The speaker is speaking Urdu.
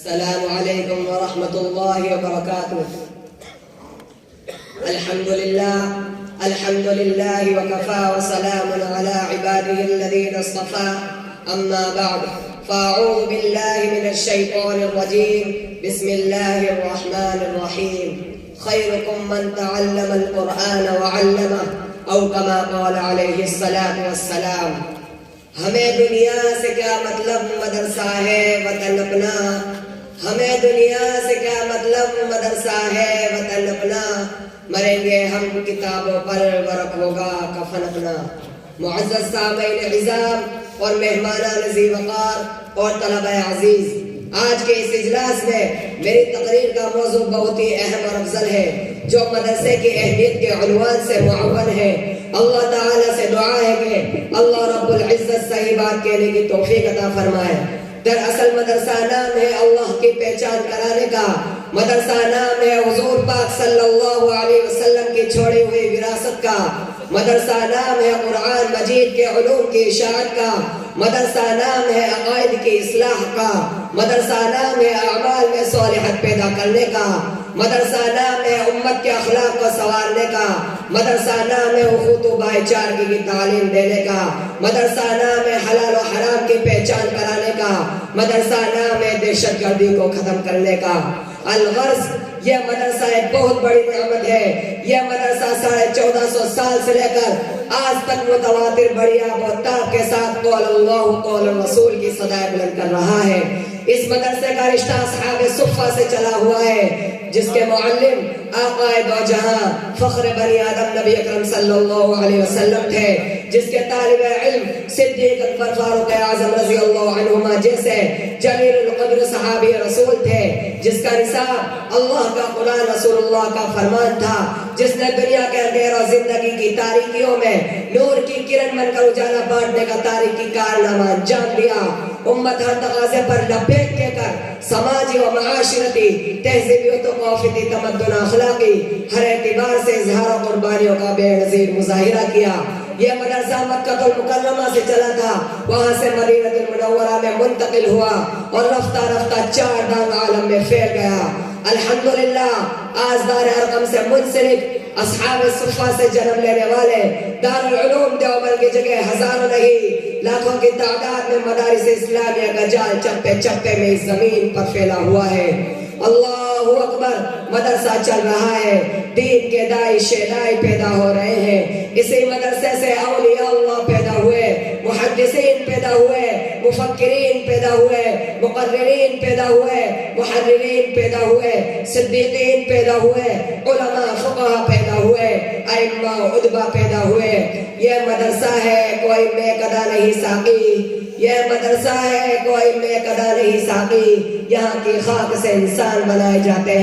السلام عليكم ورحمة الله وبركاته. الحمد لله وكفى وسلام على عباده الذين اصطفى. أما بعد فأعوذ بالله من الشيطان الرجيم. بسم الله الرحمن الرحيم. خيركم من تعلم القرآن وعلمه أو كما قال عليه الصلاة والسلام. ہمیں دنیا سے کیا مطلب مدرسہ ہے وطن اپنا. ہمیں دنیا سے کیا مطلب مدرسہ ہے وطن اپنا. مریں گے ہم کتابوں پر ورق ہوگا کفن اپنا. معزز سامعین عظام اور مہمانان ذی وقار اور طلبہ عزیز، آج کے اس اجلاس میں میری تقریر کا موضوع بہت ہی اہم اور افضل ہے، جو مدرسے کی اہمیت کے عنوان سے معون ہے. اللہ تعالیٰ سے دعا ہے کہ اللہ رب العزت صحیح بات کہنے کی توفیق عطا فرمائے. دراصل مدرسہ نام ہے اللہ کی پہچان کرانے کا. مدرسہ نام ہے حضور پاک صلی اللہ علیہ وسلم کی چھوڑی ہوئی وراثت کا. مدرسہ نام ہے قرآن مجید کے علوم کی اشاعت کا. مدرسہ نام ہے عقائد کی اصلاح کا. مدرسہ نام ہے اعمال میں صالحت پیدا کرنے کا. مدرسہ نام ہے امت کے اخلاق کو سنوارنے کا. مدرسہ نام ہے اخوت و بھائی چارگی کی تعلیم دینے کا. مدرسہ نام ہے حلال و حرام کی پہچان کرانے کا. مدرسہ نام ہے دہشت گردی کو ختم کرنے کا. الغرض یہ مدرسہ ایک بہت بڑی نعمت ہے. یہ مدرسہ 1450 سال سے لے کر آج تک متواتر بڑی آب و تاب کے ساتھ قول اللہ قول رسول کی صدائے بلند کر رہا ہے. اس مدرسے کا رشتہ اصحاب صفہ سے چلا ہوا ہے، جس کے معلم آقا دو جہاں فخر بنی آدم نبی اکرم صلی اللہ علیہ وسلم تھے، جس کے طالب علم صدیق اکبر فاروق اعظم رضی اللہ عنہما جیسے جلیل القدر صحابی رسول تھے، جس کا نصاب اللہ کا قرآن رسول اللہ کا فرمان تھا، جس نے دنیا کے اندھیر اور زندگی کی تاریکیوں میں نور کی کرن بن کر اجالا بانٹنے کا تاریخی کارنامہ انجام دیا. امت ہر تقاضے پر لپیٹ کے کر سماجی و معاشرتی تہذیبی و ثقافتی تمدن اخلاقی ہر اعتبار سے اظہار و قربانیوں کا بے نظیر مظاہرہ کیا. یہ مدرسہ مکہ المکرمہ سے چلا تھا، وہاں سے مدینہ المنورہ میں منتقل ہوا اور رفتہ رفتہ 4 دانگ عالم میں پھیل گیا. الحمدللہ آج دار ارقم سے منسلک اصحاب صفہ سے جنم لینے والے دارالعلوم دیوبند کی جگہ ہزاروں نہیں لاکھوں کی تعداد میں مدارس اسلامیہ کا جال چپے چپے میں اس زمین پر پھیلا ہوا ہے. اللہ اکبر، مدرسہ چل رہا ہے، دین کے دائی شیدائی پیدا ہو رہے ہیں. اسی مدرسے سے اولیاء اللہ پیدا ہوئے، محدثین پیدا ہوئے، مفکرین پیدا ہوئے، مقررین پیدا ہوئے، محررین پیدا ہوئے، صدیقین پیدا ہوئے، علماء فقہاء پیدا ہوئے، ائمہ ادبا پیدا ہوئے. یہ مدرسہ ہے کوئی میں قدا نہیں ساقی. یہ مدرسہ ہے کوئی میں قدا نہیں ساقی. یہاں کی خاک سے انسان بنائے جاتے ہیں.